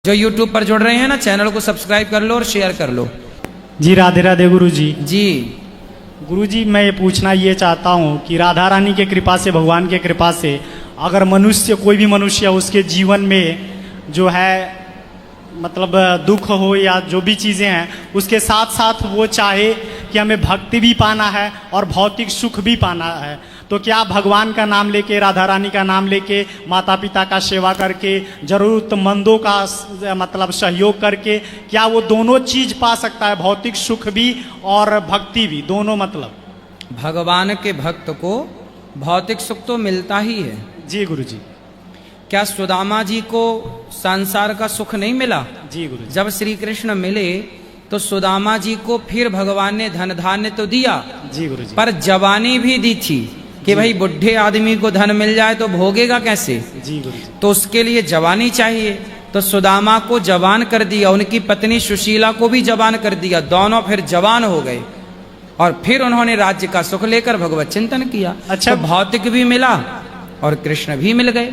जो YouTube पर जुड़ रहे हैं ना, चैनल को सब्सक्राइब कर लो और शेयर कर लो। जी राधे राधे गुरु जी। जी गुरु जी, मैं ये पूछना ये चाहता हूँ कि राधा रानी के कृपा से, भगवान के कृपा से, अगर मनुष्य, कोई भी मनुष्य उसके जीवन में जो है मतलब दुख हो या जो भी चीज़ें हैं, उसके साथ साथ वो चाहे कि हमें भक्ति भी पाना है और भौतिक सुख भी पाना है, तो क्या भगवान का नाम लेके, राधा रानी का नाम लेके, माता पिता का सेवा करके, ज़रूरतमंदों का मतलब सहयोग करके, क्या वो दोनों चीज़ पा सकता है, भौतिक सुख भी और भक्ति भी, दोनों? मतलब भगवान के भक्त को भौतिक सुख तो मिलता ही है। जी गुरु जी। क्या सुदामा जी को संसार का सुख नहीं मिला? जी गुरु जी। जब श्री कृष्ण मिले तो सुदामा जी को फिर भगवान ने धन धान्य तो दिया, जी गुरु जी, पर जवानी भी दी थी कि भाई बुढ़े आदमी को धन मिल जाए तो भोगेगा कैसे? जी गुरु जी। तो उसके लिए जवानी चाहिए, तो सुदामा को जवान कर दिया, उनकी पत्नी सुशीला को भी जवान कर दिया, दोनों फिर जवान हो गए और फिर उन्होंने राज्य का सुख लेकर भगवत चिंतन किया। अच्छा, तो भौतिक भी मिला और कृष्ण भी मिल गए,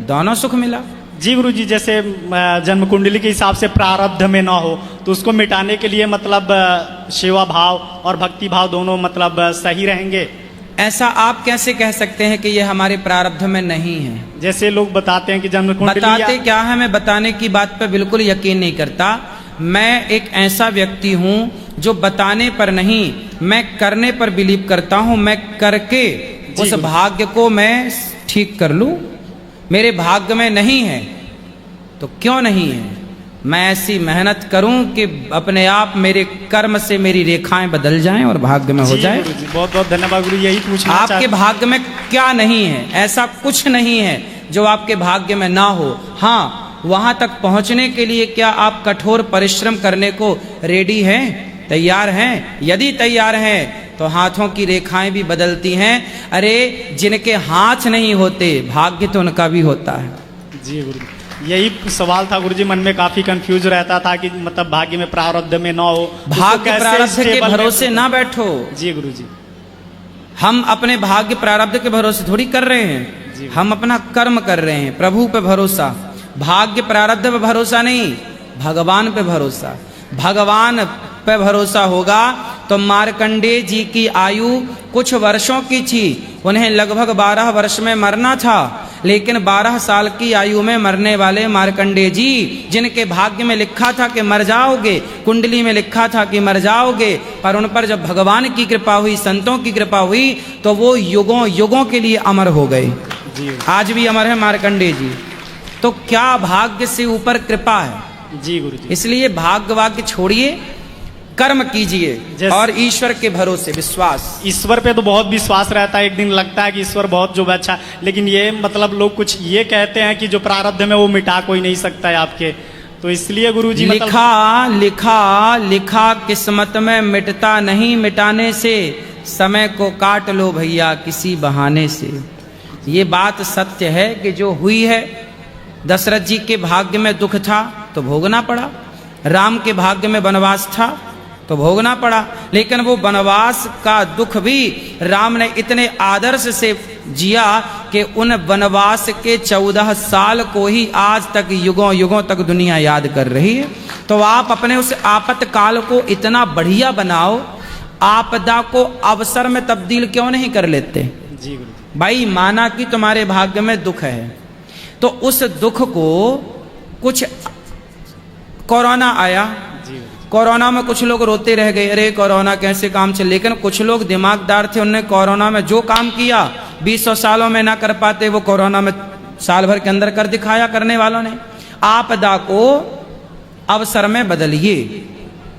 दोनों सुख मिला। जी गुरु जी, जैसे जन्म कुंडली के हिसाब से प्रारब्ध में ना हो तो उसको मिटाने के लिए मतलब सेवा भाव और भक्ति भाव दोनों मतलब सही रहेंगे। ऐसा आप कैसे कह सकते हैं कि ये हमारे प्रारब्ध में नहीं है? जैसे लोग बताते हैं कि जन्म कुंडली बताते क्या है, मैं बताने की बात पर बिल्कुल यकीन नहीं करता। मैं एक ऐसा व्यक्ति हूँ जो बताने पर नहीं, मैं करने पर बिलीव करता हूँ। मैं करके उस भाग्य को मैं ठीक कर लूँ। मेरे भाग्य में नहीं है तो क्यों नहीं है, मैं ऐसी मेहनत करूं कि अपने आप मेरे कर्म से मेरी रेखाएं बदल जाएं और भाग्य में हो जाए। बहुत बहुत धन्यवाद गुरु, यही पूछना आपके भाग्य में क्या नहीं है? ऐसा कुछ नहीं है जो आपके भाग्य में ना हो। हाँ, वहां तक पहुंचने के लिए क्या आप कठोर परिश्रम करने को रेडी हैं, तैयार हैं? यदि तैयार हैं तो हाथों की रेखाएं भी बदलती हैं। अरे जिनके हाथ नहीं होते, भाग्य तो उनका भी होता है। जी गुरु, यही सवाल था गुरु जी, मन में काफी कंफ्यूज रहता था कि मतलब भाग्य में प्रारब्ध में ना हो, भाग्य प्रारब्ध के भरोसे ना बैठो। जी गुरु जी। हम अपने भाग्य प्रारब्ध के भरोसे थोड़ी कर रहे हैं, हम अपना कर्म कर रहे हैं। प्रभु पे भरोसा, भाग्य प्रारब्ध पे भरोसा नहीं, भगवान पे भरोसा। भगवान पे भरोसा होगा तो मार्कंडेय जी की आयु कुछ वर्षों की थी, उन्हें लगभग 12 वर्ष में मरना था, लेकिन 12 साल की आयु में मरने वाले मार्कंडेय जी, जिनके भाग्य में लिखा था कि मर जाओगे, कुंडली में लिखा था कि मर जाओगे, पर उन पर जब भगवान की कृपा हुई, संतों की कृपा हुई, तो वो युगों युगों के लिए अमर हो गए। आज भी अमर है मार्कंडेय जी। तो क्या भाग्य से ऊपर कृपा है? जी गुरु जी। इसलिए भाग्य वाग्य छोड़िए, कर्म कीजिए और ईश्वर के भरोसे विश्वास। ईश्वर पे तो बहुत विश्वास रहता है, एक दिन लगता है कि ईश्वर बहुत जो अच्छा, लेकिन ये मतलब लोग कुछ ये कहते हैं कि जो प्रारब्ध में वो मिटा कोई नहीं सकता है आपके, तो इसलिए गुरुजी लिखा लिखा लिखा किस्मत में मिटता नहीं, मिटाने से समय को काट लो भैया किसी बहाने से। ये बात सत्य है कि जो हुई है, दशरथ जी के भाग्य में दुख था तो भोगना पड़ा, राम के भाग्य में वनवास था तो भोगना पड़ा, लेकिन वो वनवास का दुख भी राम ने इतने आदर्श से जिया कि उन वनवास के 14 साल को ही आज तक युगों युगों तक दुनिया याद कर रही है। तो आप अपने उस आपत्काल को इतना बढ़िया बनाओ, आपदा को अवसर में तब्दील क्यों नहीं कर लेते? जी गुरु। भाई माना कि तुम्हारे भाग्य में दुख है, तो उस दुख को कुछ कोरोना आया, कोरोना में कुछ लोग रोते रह गए, अरे कोरोना कैसे काम चले, लेकिन कुछ लोग दिमागदार थे, उन्होंने कोरोना में जो काम किया 200 सालों में ना कर पाते, वो कोरोना में साल भर के अंदर कर दिखाया करने वालों ने। आपदा को अवसर में बदलिए,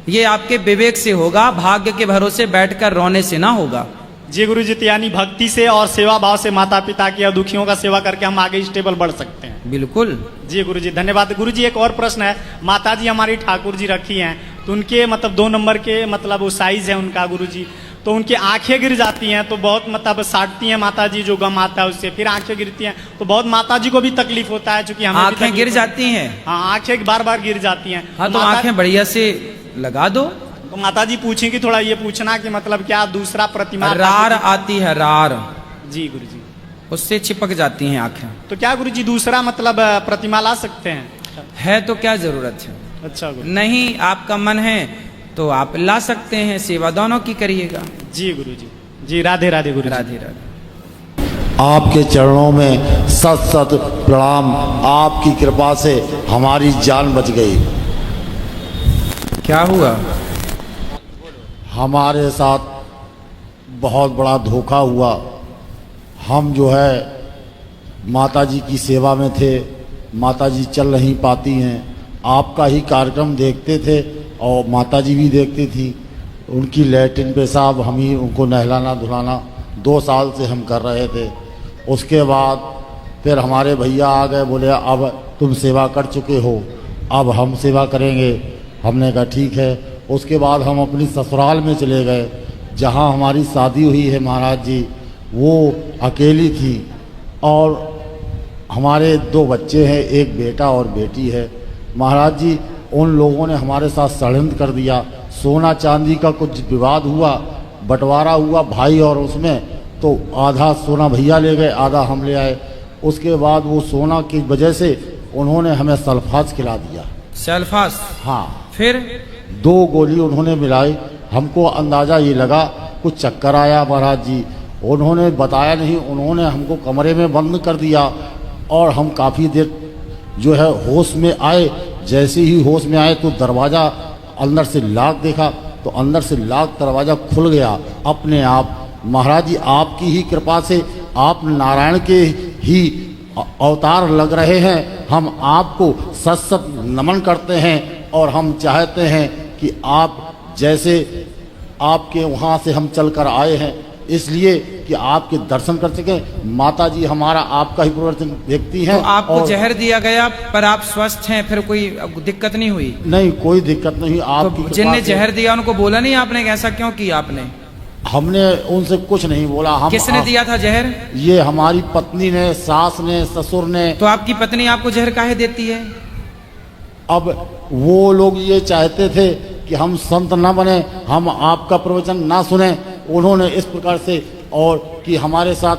ये आपके विवेक से होगा, भाग्य के भरोसे बैठकर रोने से ना होगा। जी गुरु जी, यानी भक्ति से और सेवा भाव से माता पिता की और दुखियों का सेवा करके हम आगे स्टेबल बढ़ सकते हैं। बिल्कुल। जी गुरु जी, धन्यवाद। गुरु जी, एक और प्रश्न है, माता जी हमारी ठाकुर जी रखी हैं, तो उनके मतलब 2 नंबर के मतलब वो साइज है उनका गुरु जी, तो उनकी आंखें गिर जाती हैं, तो बहुत मतलब साटती हैं माता जी, जो गम आता है उससे, फिर आंखें गिरती हैं, तो बहुत माता जी को भी तकलीफ होता है, चूंकि हमें आंखें गिर जाती हैं। हाँ, आंखें बार बार गिर जाती हैं। हाँ, तो आंखें बढ़िया से लगा दो। तो माता जी पूछेंगी थोड़ा ये पूछना कि मतलब क्या दूसरा प्रतिमा रार आती है, रार। जी गुरु जी, उससे चिपक जाती हैं आंखें। तो क्या गुरु जी दूसरा मतलब प्रतिमा ला सकते हैं? है तो क्या जरूरत है। अच्छा गुरु नहीं आपका मन है तो आप ला सकते हैं, सेवा दोनों की करिएगा। जी गुरु जी। जी राधे राधे गुरु जी। राधे राधे। आपके चरणों में सत सत प्रणाम। आपकी कृपा से हमारी जान बच गई। क्या हुआ? हमारे साथ बहुत बड़ा धोखा हुआ। हम जो है माताजी की सेवा में थे, माताजी चल नहीं पाती हैं। आपका ही कार्यक्रम देखते थे और माताजी भी देखती थी। उनकी लैट्रिन पेशाब हम ही उनको नहलाना धुलाना 2 साल से हम कर रहे थे। उसके बाद फिर हमारे भैया आ गए, बोले अब तुम सेवा कर चुके हो, अब हम सेवा करेंगे। हमने कहा ठीक है। उसके बाद हम अपनी ससुराल में चले गए, जहाँ हमारी शादी हुई है महाराज जी। वो अकेली थी और हमारे 2 बच्चे हैं, एक बेटा और बेटी है। महाराज जी उन लोगों ने हमारे साथ षड्यंत्र कर दिया। सोना चांदी का कुछ विवाद हुआ, बंटवारा हुआ भाई और उसमें, तो आधा सोना भैया ले गए, आधा हम ले आए। उसके बाद वो सोना की वजह से उन्होंने हमें सल्फास खिला दिया। सल्फास? हाँ। फिर 2 गोली उन्होंने मिलाई। हमको अंदाज़ा ये लगा कुछ चक्कर आया महाराज जी। उन्होंने बताया नहीं, उन्होंने हमको कमरे में बंद कर दिया और हम काफ़ी देर जो है होश में आए। जैसे ही होश में आए तो दरवाज़ा अंदर से लॉक देखा, तो अंदर से लॉक दरवाज़ा खुल गया अपने आप। महाराज जी आपकी ही कृपा से, आप नारायण के ही अवतार लग रहे हैं। हम आपको सत सत नमन करते हैं और हम चाहते हैं कि आप जैसे आपके वहाँ से हम चलकर आए हैं, इसलिए कि आपके दर्शन कर सकें। माता जी हमारा आपका ही प्रवर्तन व्यक्ति हैं। तो आपको जहर दिया गया पर आप स्वस्थ हैं, फिर कोई दिक्कत नहीं हुई? नहीं, कोई दिक्कत नहीं। आपकी तो जिनने जहर दिया उनको बोला नहीं आपने ऐसा क्यों किया आपने? हमने उनसे कुछ नहीं बोला। हम किसने दिया था जहर? ये हमारी पत्नी ने, सास ने, ससुर ने। तो आपकी पत्नी आपको जहर काहे देती है? अब वो लोग ये चाहते थे कि हम संत ना बने, हम आपका प्रवचन ना सुने। उन्होंने इस प्रकार से, और कि हमारे साथ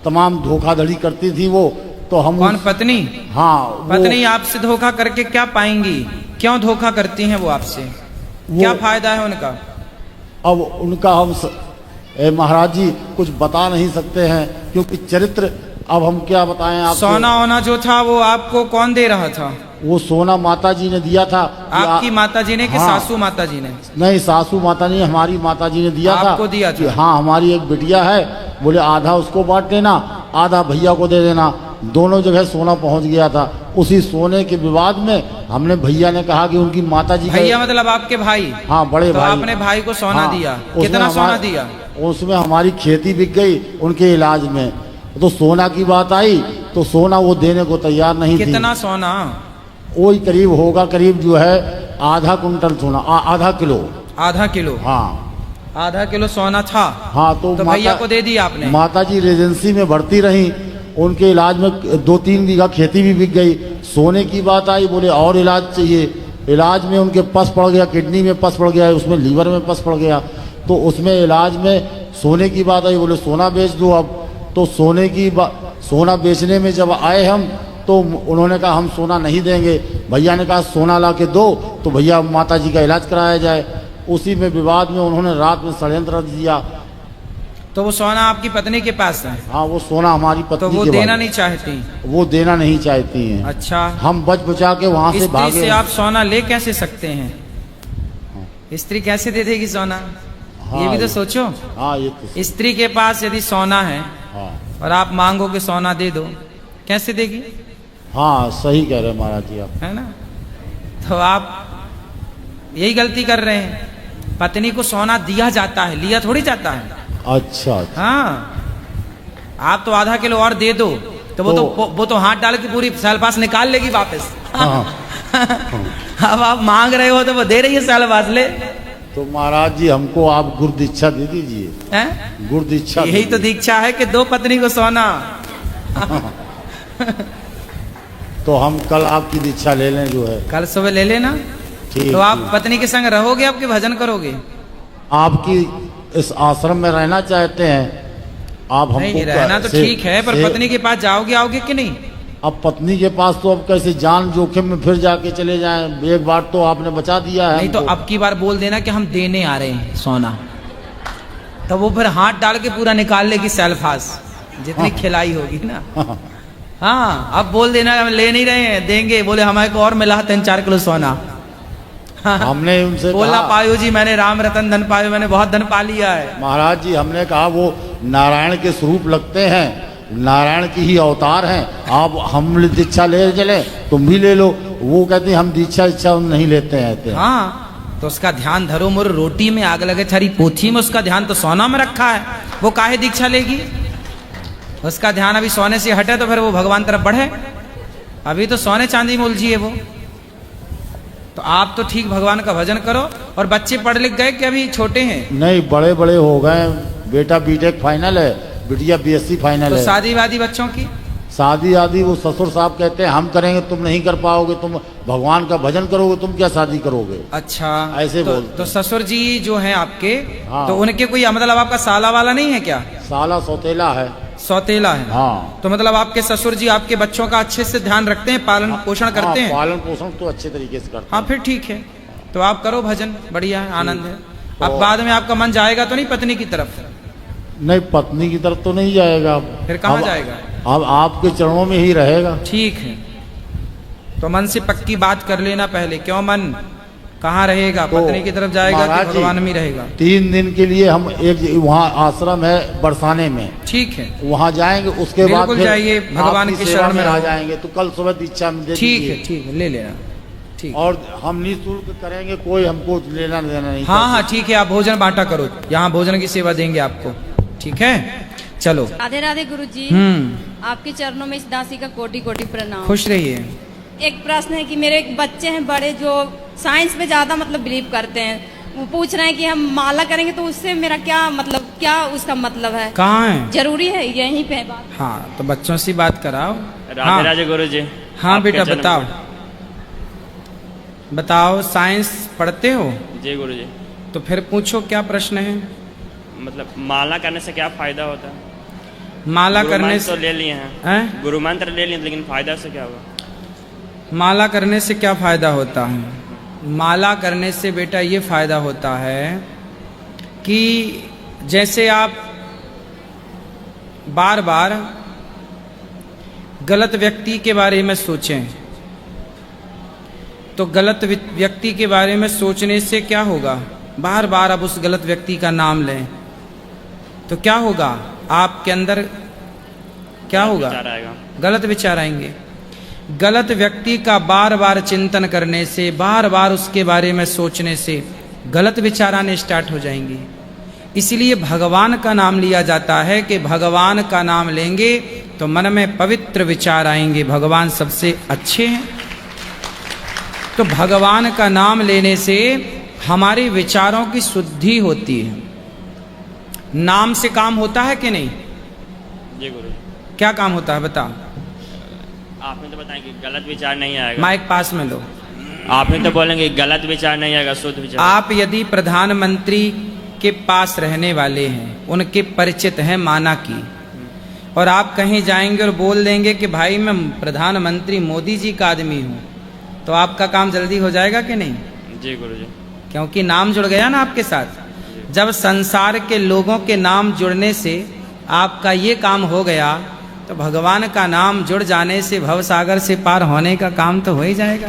तमाम धोखाधड़ी करती थी वो। तो हम कौन? पत्नी? हाँ। पत्नी आपसे धोखा करके क्या पाएंगी? क्यों धोखा करती हैं वो आपसे? क्या फायदा है उनका? अब उनका हम महाराज जी कुछ बता नहीं सकते हैं, क्योंकि चरित्र अब हम क्या बताएं आपको। सोना वोना जो था वो आपको कौन दे रहा था? वो सोना माता जी ने दिया था। आपकी माता जी ने कि हाँ। सासू माता जी ने? नहीं, सासू माता ने, हमारी माता जी ने दिया था। आपको दिया था? हाँ, हमारी एक बिटिया है, बोले आधा उसको बांट देना, आधा भैया को दे देना। दोनों जगह सोना पहुंच गया था। उसी सोने के विवाद में हमने, भैया ने कहा कि उनकी माता जी भैया मतलब आपके भाई? हाँ, बड़े तो भाई। आपने भाई को सोना हाँ, दिया? कितना सोना दिया? उसमें हमारी खेती बिक गई उनके इलाज में। तो सोना की बात आई तो सोना वो देने को तैयार नहीं थी। कितना सोना? वही करीब होगा, करीब जो है आधा कुंटल सोना, आधा किलो। आधा किलो? हाँ, आधा किलो सोना था। हाँ। तो भैया को दे दिया आपने? माता जी रेजेंसी में भर्ती रही, उनके इलाज में 2-3 बीघा खेती भी बिक गई। सोने की बात आई, बोले और इलाज चाहिए। इलाज में उनके पस पड़ गया, किडनी में पस पड़ गया, उसमें लीवर में पस पड़ गया। तो उसमें इलाज में सोने की बात आई, बोले सोना बेच दो। अब तो सोना बेचने में जब आए हम, तो उन्होंने कहा हम सोना नहीं देंगे। भैया ने कहा सोना ला के दो, तो भैया माता जी का इलाज कराया जाए। उसी में विवाद में उन्होंने रात में षड्यंत्र दिया। तो वो सोना आपकी पत्नी के पास है? हाँ, वो सोना हमारी पत्नी तो वो के देना पास। नहीं चाहती? वो देना नहीं चाहती हैं। अच्छा। हम बच बचा के वहाँ से स्त्री भागे। से आप सोना ले कैसे सकते हैं? स्त्री कैसे दे देगी सोना? हाँ, ये भी तो सोचो। हाँ, ये तो स्त्री के पास यदि सोना है हाँ, और आप मांगो कि सोना दे दो, कैसे देगी? हाँ, सही कह रहे हैं महाराज जी आप। है ना? तो आप यही गलती कर रहे हैं। पत्नी को सोना दिया जाता है, लिया थोड़ी जाता है। अच्छा। हाँ, आप तो आधा किलो और दे दो तो वो तो हाथ डाल के पूरी सलपास निकाल लेगी वापस। हाँ। अब आप मांग रहे हो तो वो दे रही है सलपास ले। तो महाराज जी हमको आप गुरु दीक्षा दे दीजिए। हैं? गुरु दीक्षा यही तो दीक्षा है कि 2 पत्नी को सोना। तो हम कल आपकी दीक्षा ले लें जो है। कल सुबह ले लेना। ठीक। तो आप पत्नी के संग रहोगे, आपके भजन करोगे? आपकी इस आश्रम में रहना चाहते हैं आप? हमको नहीं, रहना तो ठीक है, पर पत्नी के पास जाओगे, आओगे कि नहीं? अब पत्नी के पास तो अब कैसे जान जोखिम में फिर जाके चले जाएं। एक बार तो आपने बचा दिया है नहीं तो हमको। अब की बार बोल देना कि हम देने आ रहे हैं सोना, तो वो फिर हाथ डाल के पूरा निकाल लेगी सेल्फास, जितनी खिलाई होगी ना। हाँ, अब बोल देना हम ले नहीं रहे हैं, देंगे। बोले हमारे को और मिला 3-4 किलो सोना। हमने उनसे बोलना कहा, पायो जी मैंने राम रतन धन पायो, मैंने बहुत धन पा लिया है। महाराज जी हमने कहा वो नारायण के स्वरूप लगते हैं, नारायण की ही अवतार हैं। आप हम दीक्षा ले चले, तुम भी ले लो। वो कहती हम दीक्षा नहीं लेते हैं। हाँ, तो उसका ध्यान धरो मोर रोटी में आग लगे छारी पोथी में, उसका ध्यान तो सोना में रखा है। वो काहे दीक्षा लेगी? उसका ध्यान अभी सोने से हटे तो फिर वो भगवान तरफ बढ़े। अभी तो सोने चांदी में उलझी है वो। तो आप तो ठीक भगवान का भजन करो। और बच्चे पढ़ लिख गए कि अभी छोटे हैं? नहीं, बड़े बड़े हो गए। बेटा बीटेक फाइनल है, बिटिया बीएससी फाइनल तो है। शादी वादी बच्चों की? शादी आदि वो ससुर साहब कहते हैं हम करेंगे, तुम नहीं कर पाओगे, तुम भगवान का भजन करोगे, तुम क्या शादी करोगे। अच्छा, ऐसे तो, बोलते तो हैं। ससुर जी जो हैं आपके, हाँ। तो उनके कोई मतलब आपका साला वाला नहीं है क्या? साला सौतेला है। सौतेला है। हाँ। तो मतलब आपके ससुर जी आपके बच्चों का अच्छे से ध्यान रखते हैं, पालन पोषण करते हैं? पालन पोषण तो अच्छे तरीके से करते हाँ, हैं। फिर ठीक है। तो आप करो भजन, बढ़िया है, आनंद है। तो अब बाद में आपका मन जाएगा तो नहीं पत्नी की तरफ? नहीं, पत्नी की तरफ तो नहीं जाएगा। फिर कहाँ अब- जाएगा? अब आपके चरणों में ही रहेगा। ठीक है, तो मन से पक्की बात कर लेना पहले। क्यों मन कहाँ रहेगा? तो पत्नी की तरफ जाएगा महाराज कि जी, भगवान में ही रहेगा? 3 दिन के लिए हम एक वहाँ आश्रम है बरसाने में, ठीक है, वहाँ जाएंगे। उसके बाद बिल्कुल फिर जाइए, भगवान आपकी की सेवा शरण में आ रहो। जाएंगे। तो कल सुबह दीक्षा में दे ठीक दीजिए। है, ठीक है, ले लेना। ठीक। और हम निःशुल्क करेंगे, कोई हमको लेना देना नहीं। हाँ हाँ, ठीक है, आप भोजन बांटा करो, यहाँ भोजन की सेवा देंगे आपको। ठीक है, चलो। राधे राधे गुरुजी। आपके चरणों में इस दासी का कोटि कोटि प्रणाम। खुश रहिए। एक प्रश्न है कि मेरे एक बच्चे हैं बड़े, जो साइंस में ज्यादा मतलब बिलीव करते हैं। वो पूछ रहे हैं कि हम माला करेंगे तो उससे मेरा क्या मतलब, क्या उसका मतलब है? कहाँ है? जरूरी है यहीं पे बात? हाँ, तो बच्चों से बात कराओ। राधे हाँ, राधे गुरु जी। हाँ बेटा बताओ, बताओ साइंस पढ़ते हो? जी गुरु जी। तो फिर पूछो क्या प्रश्न है। मतलब माला करने से क्या फायदा होता है? माला गुरु करने मंत्र से तो ले लिए हैं, हैं? गुरु मंत्र ले लिए, लेकिन फायदा से क्या होगा? माला करने से क्या फायदा होता है? माला करने से बेटा ये फायदा होता है कि जैसे आप बार बार गलत व्यक्ति के बारे में सोचें, तो गलत व्यक्ति के बारे में सोचने से क्या होगा? बार बार आप उस गलत व्यक्ति का नाम लें तो क्या होगा? आपके अंदर क्या होगा? विचार आएगा। गलत विचार आएंगे। गलत व्यक्ति का बार बार चिंतन करने से, बार बार उसके बारे में सोचने से गलत विचार आने स्टार्ट हो जाएंगे। इसलिए भगवान का नाम लिया जाता है कि भगवान का नाम लेंगे तो मन में पवित्र विचार आएंगे, भगवान सबसे अच्छे हैं। तो भगवान का नाम लेने से हमारे विचारों की शुद्धि होती है। नाम से काम होता है कि नहीं? जी गुरु जी। क्या काम होता है बताओ? आपने तो बताया कि गलत विचार नहीं आएगा। माइक पास में लो। आपने तो बोलेंगे गलत विचार नहीं आएगा, शुद्ध विचार। आप यदि प्रधानमंत्री के पास रहने वाले हैं, उनके परिचित हैं माना की, और आप कहीं जाएंगे और बोल देंगे कि भाई मैं प्रधानमंत्री मोदी जी का आदमी हूँ, तो आपका काम जल्दी हो जाएगा कि नहीं? जी गुरु जी। क्योंकि नाम जुड़ गया ना आपके साथ। जब संसार के लोगों के नाम जुड़ने से आपका ये काम हो गया, तो भगवान का नाम जुड़ जाने से भवसागर से पार होने का काम तो हो ही जाएगा।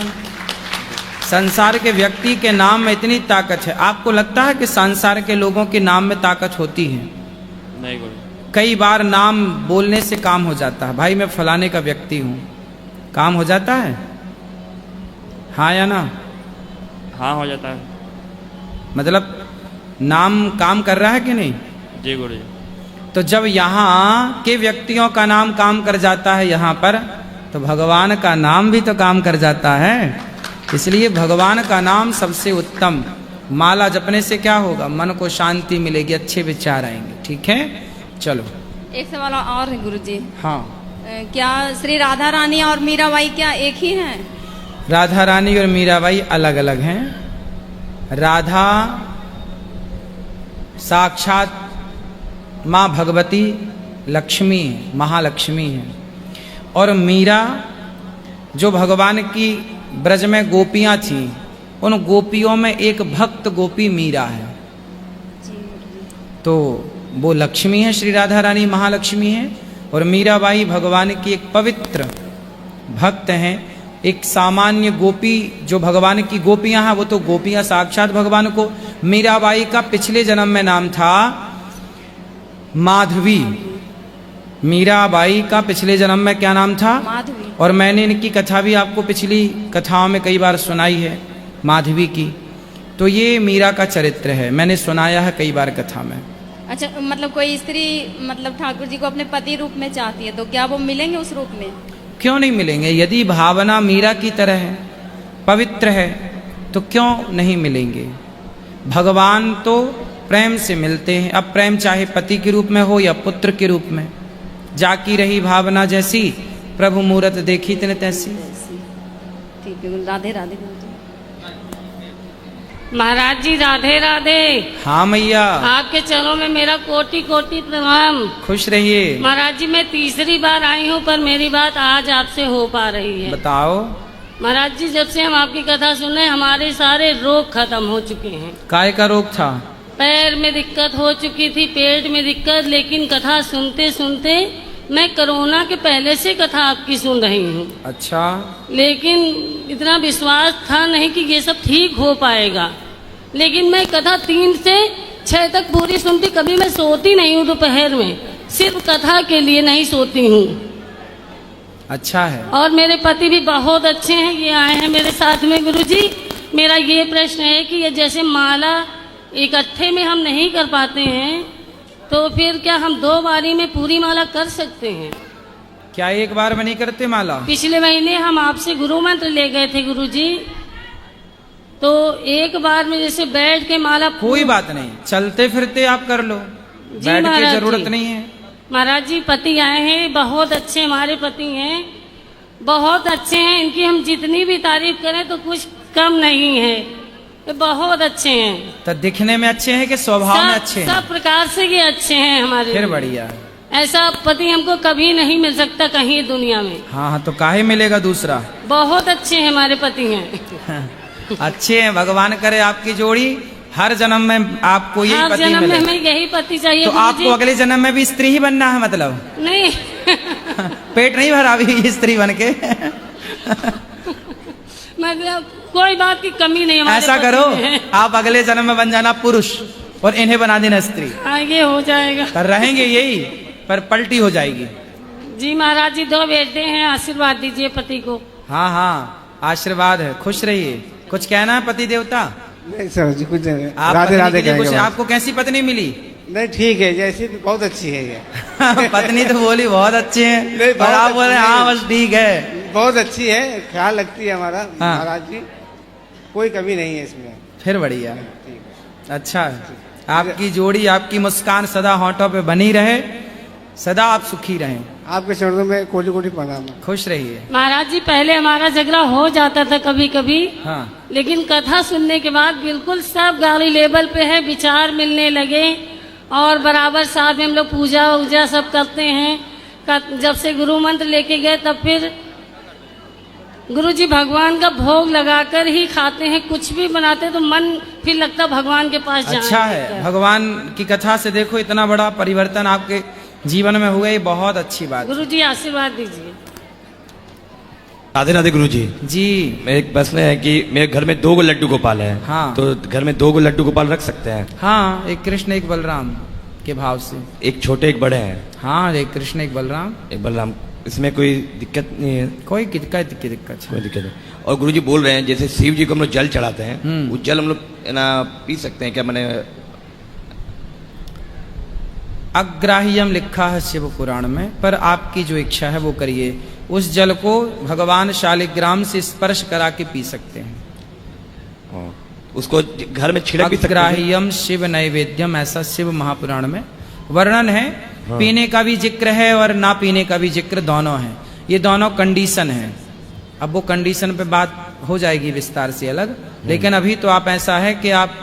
संसार के व्यक्ति के नाम में इतनी ताकत है। आपको लगता है कि संसार के लोगों के नाम में ताकत होती है? नहीं गुरु। कई बार नाम बोलने से काम हो जाता है। भाई मैं फलाने का व्यक्ति हूँ, काम हो जाता है? हाँ या ना? हाँ हो जाता है। मतलब नाम काम कर रहा है कि नहीं? जी गुरु जी। तो जब यहाँ के व्यक्तियों का नाम काम कर जाता है यहाँ पर, तो भगवान का नाम भी तो काम कर जाता है। इसलिए भगवान का नाम सबसे उत्तम। माला जपने से क्या होगा? मन को शांति मिलेगी, अच्छे विचार आएंगे। ठीक है, चलो। एक सवाल और है गुरुजी। हाँ, क्या श्री राधा रानी और मीराबाई क्या एक ही हैं? राधा रानी और मीराबाई अलग अलग हैं। राधा साक्षात माँ भगवती लक्ष्मी है, महालक्ष्मी है, और मीरा जो भगवान की ब्रज में गोपियां थीं, उन गोपियों में एक भक्त गोपी मीरा है। तो वो लक्ष्मी है, श्री राधा रानी महालक्ष्मी है, और मीराबाई भगवान की एक पवित्र भक्त हैं। एक सामान्य गोपी जो भगवान की गोपियां हैं, वो तो गोपियां साक्षात भगवान को। मीराबाई का पिछले जन्म में नाम था माधवी। मीराबाई का पिछले जन्म में क्या नाम था? माधवी। और मैंने इनकी कथा भी आपको पिछली कथाओं में कई बार सुनाई है, माधवी की। तो ये मीरा का चरित्र है, मैंने सुनाया है कई बार कथा में। अच्छा, मतलब कोई स्त्री मतलब ठाकुर जी को अपने पति रूप में चाहती है, तो क्या वो मिलेंगे उस रूप में? क्यों नहीं मिलेंगे? यदि भावना मीरा की तरह है, पवित्र है, तो क्यों नहीं मिलेंगे? भगवान तो प्रेम से मिलते हैं। अब प्रेम चाहे पति के रूप में हो या पुत्र के रूप में। जाकी रही भावना जैसी, प्रभु मूरत देखी तने तैसी। ठीक है, राधे राधे। महाराज जी राधे राधे। हाँ मैया, आपके चरणों में मेरा कोटि कोटि प्रणाम। खुश रहिए। महाराज जी मैं तीसरी बार आई हूँ, पर मेरी बात आज आपसे हो पा रही है। बताओ। महाराज जी जब से हम आपकी कथा सुने, हमारे सारे रोग खत्म हो चुके हैं। काय का रोग था? पैर में दिक्कत हो चुकी थी, पेट में दिक्कत, लेकिन कथा सुनते सुनते मैं कोरोना के पहले से कथा आपकी सुन रही हूँ। अच्छा। लेकिन इतना विश्वास था नहीं कि ये सब ठीक हो पाएगा। लेकिन मैं कथा 3 से 6 तक पूरी सुनती, कभी मैं सोती नहीं हूँ दोपहर में, सिर्फ कथा के लिए नहीं सोती हूँ। अच्छा है। और मेरे पति भी बहुत अच्छे हैं, ये आए हैं मेरे साथ में। गुरुजी मेरा ये प्रश्न है कि ये जैसे माला इकट्ठे में हम नहीं कर पाते हैं, तो फिर क्या हम 2 बारी में पूरी माला कर सकते हैं? क्या एक बार में नहीं करते माला? पिछले महीने हम आपसे गुरु मंत्र ले गए थे गुरुजी, तो एक बार में जैसे बैठ के माला कोई बात नहीं, चलते फिरते आप कर लो, जी बैठ के महाराज जरूरत जी। नहीं है। महाराज जी पति आए हैं, बहुत अच्छे हमारे पति हैं, बहुत अच्छे हैं। इनकी हम जितनी भी तारीफ करें तो कुछ कम नहीं है, ये बहुत अच्छे हैं। तो दिखने में अच्छे हैं कि स्वभाव में अच्छे हैं? सब प्रकार से ये अच्छे हैं हमारे। फिर बढ़िया। ऐसा पति हमको कभी नहीं मिल सकता कहीं दुनिया में। हाँ हाँ, तो काहे मिलेगा दूसरा? बहुत अच्छे हैं हमारे पति हैं। अच्छे हैं, भगवान करे आपकी जोड़ी हर जन्म में आपको यही हर पति जन्म में मिले। हमें यही पति चाहिए। तो गुरुजी। आपको अगले जन्म में भी स्त्री ही बनना है मतलब? नहीं पेट नहीं भरा अभी स्त्री बन के? मतलब कोई बात की कमी नहीं हमारे ऐसा पति करो, में है। आप अगले जन्म में बन जाना पुरुष और इन्हें बना देना स्त्री। आगे हो जाएगा। पर रहेंगे यही, पर पलटी हो जाएगी। जी महाराज जी 2 बेटे हैं, आशीर्वाद दीजिए पति को। हाँ हाँ, आशीर्वाद है, खुश रहिए। कुछ कहना है पति देवता? नहीं सर जी, कुछ नहीं। आप राधे पत्नी राधे के लिए कुछ, कहेंगे बस। आपको कैसी पत्नी मिली? नहीं ठीक है, जैसी भी बहुत अच्छी है ये। पत्नी तो बोली बहुत अच्छे हैं, नहीं, और बहुत आप अच्छी बोले नहीं। हाँ बस ठीक है। बहुत अच्छी है, ख्याल रखती है हमारा। हाँ। महाराज जी कोई कमी नहीं है इसमें। फिर बढ़िया। ठीक है। अच्छा है। आपकी जोड़ी, आपकी मुस्कान सदा होंठों पे बनी रहे, सदा आप सुखी रहें, आपके चरणों में कोटि कोटि प्रणाम। खुश रहिए। महाराज जी पहले हमारा झगड़ा हो जाता था कभी कभी, हाँ। लेकिन कथा सुनने के बाद बिल्कुल सब गाड़ी लेवल पे है, विचार मिलने लगे, और बराबर साथ में हम लोग पूजा वूजा सब करते हैं। जब से गुरु मंत्र लेके गए, तब फिर गुरु जी भगवान का भोग लगाकर ही खाते हैं। कुछ भी बनाते तो मन फिर लगता भगवान के पास जाना अच्छा है, भगवान की कथा से देखो इतना बड़ा परिवर्तन आपके जीवन में हुआ, ये बहुत अच्छी बात। गुरु जी आशीर्वाद दीजिए। राधे राधे गुरु जी। जी। मेरा एक प्रश्न है कि मेरे घर में 2 लड्डू गोपाल हैं। हाँ। तो घर में 2 लड्डू गोपाल रख सकते हैं? हाँ, एक कृष्ण एक बलराम के भाव से। एक छोटे एक बड़े हैं? हाँ, एक कृष्ण एक बलराम। एक बलराम। इसमें कोई दिक्कत नहीं है? कोई दिक्कत कोई दिक्कत नहीं। और गुरु जी बोल रहे हैं जैसे शिव जी को हम लोग जल चढ़ाते हैं, वो जल हम लोग ना पी सकते हैं क्या? मैंने अग्राह्यम लिखा है शिव पुराण में, पर आपकी जो इच्छा है वो करिए। उस जल को भगवान शालिग्राम से स्पर्श करा के पी सकते हैं। उसको घर में छिड़क भी सकते हैं? अग्राह्यम शिव नैवेद्यम, ऐसा शिव महापुराण में वर्णन है। हाँ। पीने का भी जिक्र है और ना पीने का भी जिक्र, दोनों है। ये दोनों कंडीशन है। अब वो कंडीशन पे बात हो जाएगी विस्तार से अलग, लेकिन अभी तो आप ऐसा है कि आप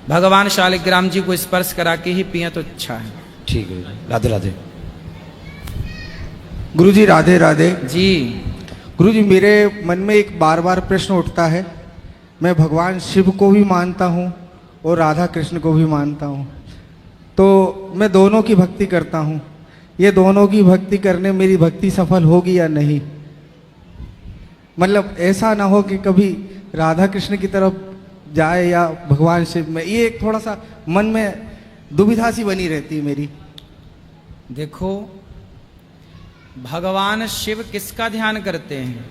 भगवान शालिग्राम जी को स्पर्श करा के ही पिए तो अच्छा है। ठीक है, राधे राधे। गुरुजी राधे राधे। जी। गुरुजी मेरे मन में एक बार बार प्रश्न उठता है। मैं भगवान शिव को भी मानता हूँ और राधा कृष्ण को भी मानता हूँ, तो मैं दोनों की भक्ति करता हूँ। ये दोनों की भक्ति करने मेरी भक्ति सफल होगी या नहीं? मतलब ऐसा ना हो कि कभी राधा कृष्ण की तरफ जाए या भगवान शिव में, ये एक थोड़ा सा मन में दुविधा सी बनी रहती है मेरी। देखो, भगवान शिव किसका ध्यान करते हैं?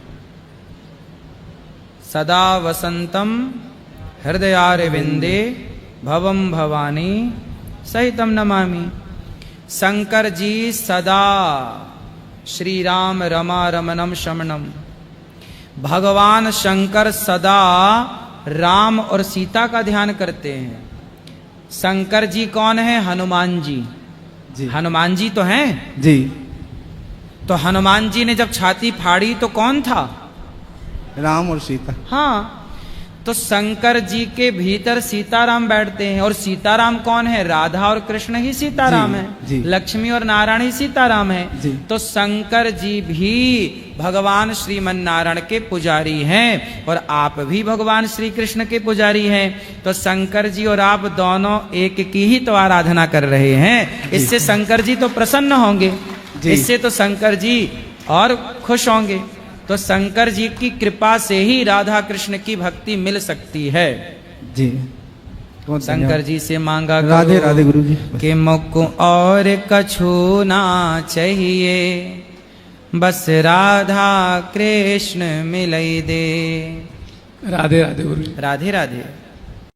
सदा वसंतम हृदयारविंदे भवम भवानी सहितम नमामि। शंकर जी सदा श्री राम रमा रमणम शमनम। भगवान शंकर सदा राम और सीता का ध्यान करते हैं। शंकर जी कौन है? हनुमान जी। जी। हनुमान जी तो हैं जी। तो हनुमान जी ने जब छाती फाड़ी तो कौन था? राम और सीता। हाँ, तो शंकर जी के भीतर सीताराम बैठते हैं। और सीताराम कौन है? राधा और कृष्ण ही सीताराम जी, है। जी। लक्ष्मी और नारायण ही सीताराम है। जी। तो शंकर जी भी भगवान श्रीमन नारायण के पुजारी हैं और आप भी भगवान श्री कृष्ण के पुजारी हैं। तो शंकर जी और आप दोनों एक की ही तो आराधना कर रहे हैं। इससे शंकर जी तो प्रसन्न होंगे, इससे तो शंकर जी और खुश होंगे। तो शंकर जी की कृपा से ही राधा कृष्ण की भक्ति मिल सकती है। जी। शंकर जी से मांगा राधे राधे गुरुजी। कि मुझको और कछु ना चाहिए, बस राधा कृष्ण मिलई दे। राधे राधे गुरुजी। राधे राधे।